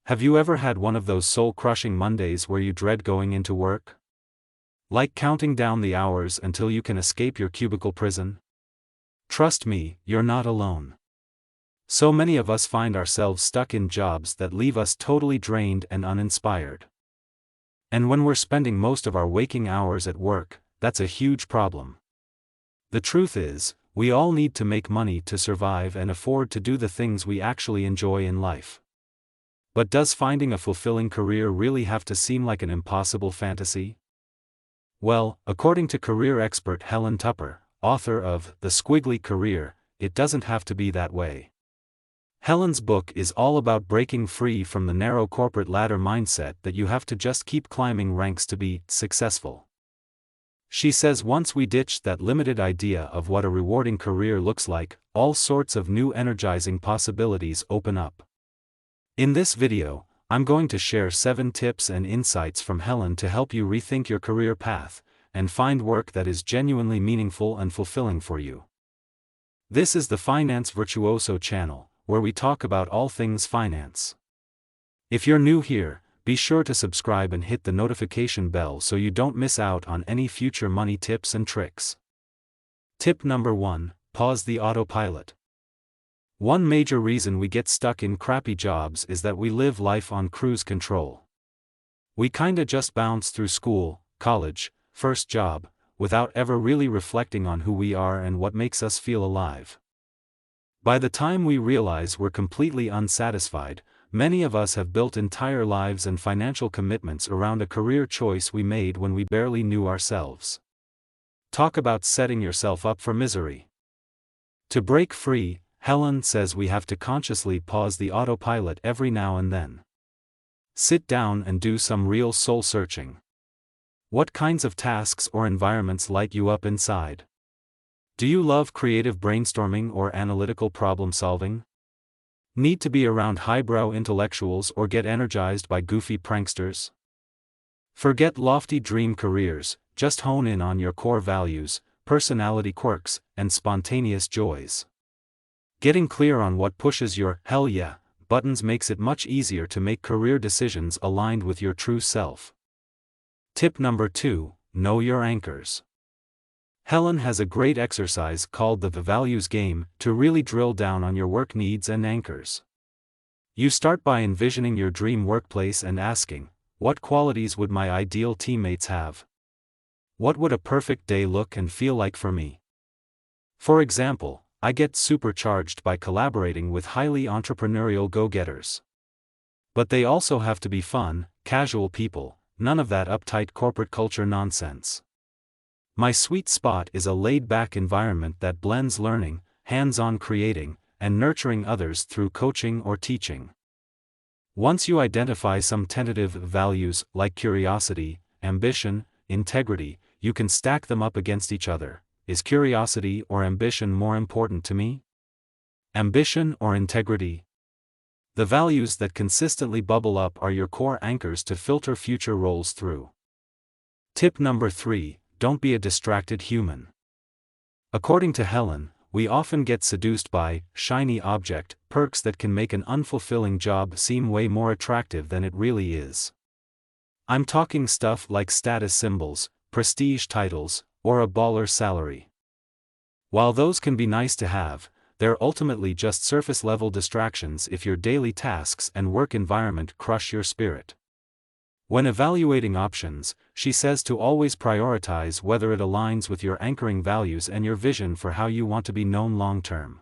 Have you ever had one of those soul-crushing Mondays where you dread going into work? Like counting down the hours until you can escape your cubicle prison? Trust me, you're not alone. So many of us find ourselves stuck in jobs that leave us totally drained and uninspired. And when we're spending most of our waking hours at work, that's a huge problem. The truth is, we all need to make money to survive and afford to do the things we actually enjoy in life. But does finding a fulfilling career really have to seem like an impossible fantasy? Well, according to career expert Helen Tupper, author of The Squiggly Career, it doesn't have to be that way. Helen's book is all about breaking free from the narrow corporate ladder mindset that you have to just keep climbing ranks to be successful. She says once we ditch that limited idea of what a rewarding career looks like, all sorts of new energizing possibilities open up. In this video, I'm going to share 7 tips and insights from Helen to help you rethink your career path, and find work that is genuinely meaningful and fulfilling for you. This is the Finance Virtuoso channel, where we talk about all things finance. If you're new here, be sure to subscribe and hit the notification bell so you don't miss out on any future money tips and tricks. Tip number 1, pause the autopilot. One major reason we get stuck in crappy jobs is that we live life on cruise control. We kinda just bounce through school, college, first job, without ever really reflecting on who we are and what makes us feel alive. By the time we realize we're completely unsatisfied, many of us have built entire lives and financial commitments around a career choice we made when we barely knew ourselves. Talk about setting yourself up for misery. To break free, Helen says we have to consciously pause the autopilot every now and then. Sit down and do some real soul-searching. What kinds of tasks or environments light you up inside? Do you love creative brainstorming or analytical problem-solving? Need to be around highbrow intellectuals or get energized by goofy pranksters? Forget lofty dream careers, just hone in on your core values, personality quirks, and spontaneous joys. Getting clear on what pushes your "hell yeah" buttons makes it much easier to make career decisions aligned with your true self. Tip number 2, know your anchors. Helen has a great exercise called the values game to really drill down on your work needs and anchors. You start by envisioning your dream workplace and asking, what qualities would my ideal teammates have? What would a perfect day look and feel like for me? For example, I get supercharged by collaborating with highly entrepreneurial go-getters. But they also have to be fun, casual people, none of that uptight corporate culture nonsense. My sweet spot is a laid-back environment that blends learning, hands-on creating, and nurturing others through coaching or teaching. Once you identify some tentative values like curiosity, ambition, integrity, you can stack them up against each other. Is curiosity or ambition more important to me? Ambition or integrity? The values that consistently bubble up are your core anchors to filter future roles through. Tip number 3, don't be a distracted human. According to Helen, we often get seduced by shiny object perks that can make an unfulfilling job seem way more attractive than it really is. I'm talking stuff like status symbols, prestige titles, or a baller salary. While those can be nice to have, they're ultimately just surface-level distractions if your daily tasks and work environment crush your spirit. When evaluating options, she says to always prioritize whether it aligns with your anchoring values and your vision for how you want to be known long-term.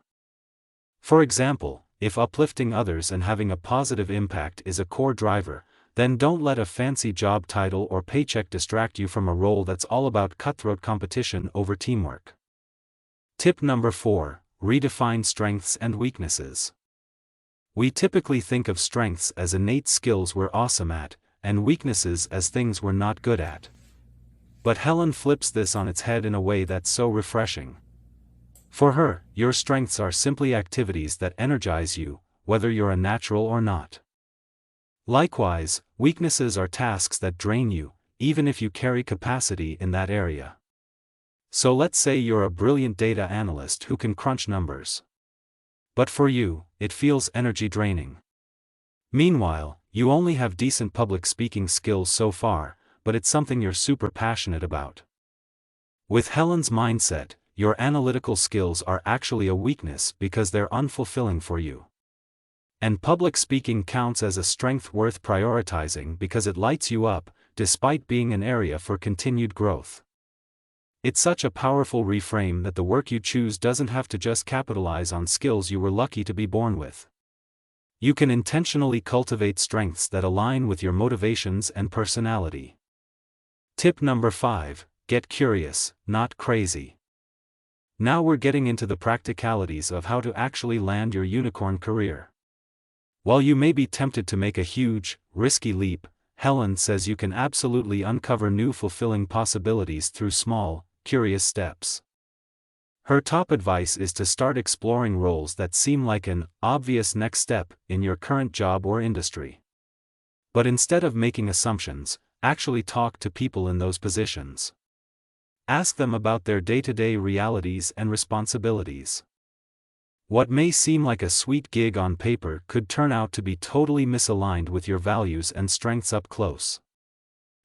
For example, if uplifting others and having a positive impact is a core driver, then don't let a fancy job title or paycheck distract you from a role that's all about cutthroat competition over teamwork. Tip number 4, redefine strengths and weaknesses. We typically think of strengths as innate skills we're awesome at, and weaknesses as things we're not good at. But Helen flips this on its head in a way that's so refreshing. For her, your strengths are simply activities that energize you, whether you're a natural or not. Likewise, weaknesses are tasks that drain you, even if you carry capacity in that area. So let's say you're a brilliant data analyst who can crunch numbers. But for you, it feels energy draining. Meanwhile, You only have decent public speaking skills so far, but it's something you're super passionate about. With Helen's mindset, your analytical skills are actually a weakness because they're unfulfilling for you. And public speaking counts as a strength worth prioritizing because it lights you up, despite being an area for continued growth. It's such a powerful reframe that the work you choose doesn't have to just capitalize on skills you were lucky to be born with. You can intentionally cultivate strengths that align with your motivations and personality. Tip number 5, get curious, not crazy. Now we're getting into the practicalities of how to actually land your unicorn career. While you may be tempted to make a huge, risky leap, Helen says you can absolutely uncover new fulfilling possibilities through small, curious steps. Her top advice is to start exploring roles that seem like an obvious next step in your current job or industry. But instead of making assumptions, actually talk to people in those positions. Ask them about their day-to-day realities and responsibilities. What may seem like a sweet gig on paper could turn out to be totally misaligned with your values and strengths up close.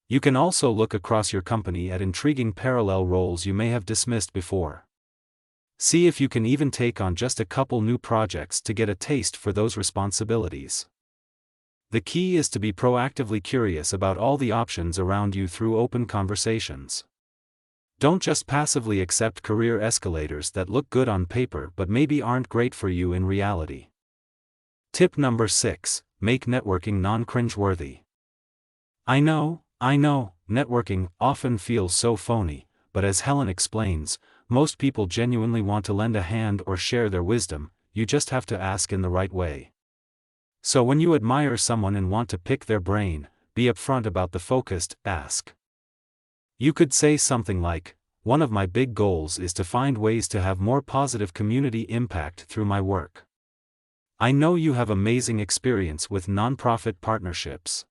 You can also look across your company at intriguing parallel roles you may have dismissed before. See if you can even take on just a couple new projects to get a taste for those responsibilities. The key is to be proactively curious about all the options around you through open conversations. Don't just passively accept career escalators that look good on paper but maybe aren't great for you in reality. Tip number 6, make networking non-cringeworthy. I know, networking often feels so phony, but as Helen explains, most people genuinely want to lend a hand or share their wisdom, you just have to ask in the right way. So when you admire someone and want to pick their brain, be upfront about the focused ask. You could say something like, one of my big goals is to find ways to have more positive community impact through my work. I know you have amazing experience with nonprofit partnerships.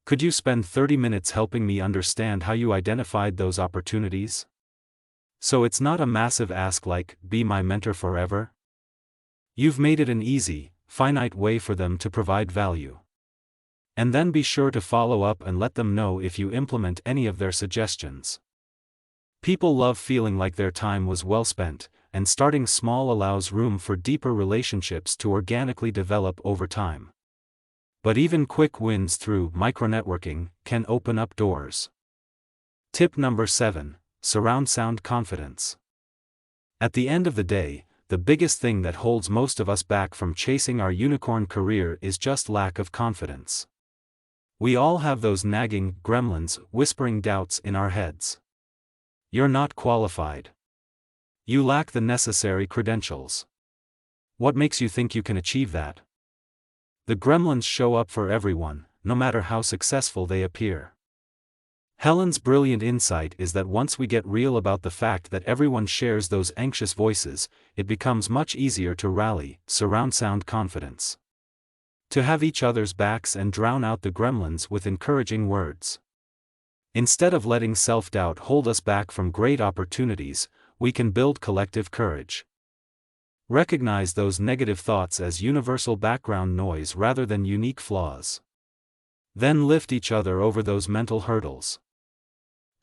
Could you spend 30 minutes helping me understand how you identified those opportunities? So it's not a massive ask like, be my mentor forever. You've made it an easy, finite way for them to provide value. And then be sure to follow up and let them know if you implement any of their suggestions. People love feeling like their time was well spent, and starting small allows room for deeper relationships to organically develop over time. But even quick wins through micro-networking can open up doors. Tip number 7, surround sound confidence. At the end of the day, the biggest thing that holds most of us back from chasing our unicorn career is just lack of confidence. We all have those nagging gremlins whispering doubts in our heads. You're not qualified. You lack the necessary credentials. What makes you think you can achieve that? The gremlins show up for everyone, no matter how successful they appear. Helen's brilliant insight is that once we get real about the fact that everyone shares those anxious voices, it becomes much easier to rally, surround sound confidence. To have each other's backs and drown out the gremlins with encouraging words. Instead of letting self-doubt hold us back from great opportunities, we can build collective courage. Recognize those negative thoughts as universal background noise rather than unique flaws. Then lift each other over those mental hurdles.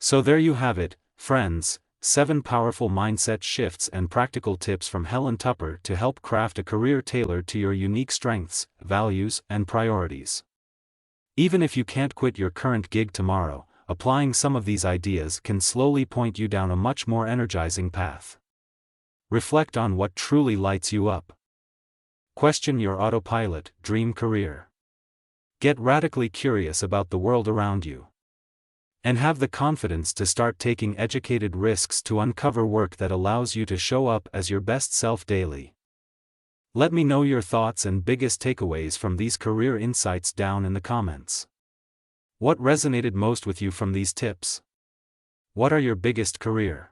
So there you have it, friends, 7 powerful mindset shifts and practical tips from Helen Tupper to help craft a career tailored to your unique strengths, values, and priorities. Even if you can't quit your current gig tomorrow, applying some of these ideas can slowly point you down a much more energizing path. Reflect on what truly lights you up. Question your autopilot, dream career. Get radically curious about the world around you. And have the confidence to start taking educated risks to uncover work that allows you to show up as your best self daily. Let me know your thoughts and biggest takeaways from these career insights down in the comments. What resonated most with you from these tips? What are your biggest career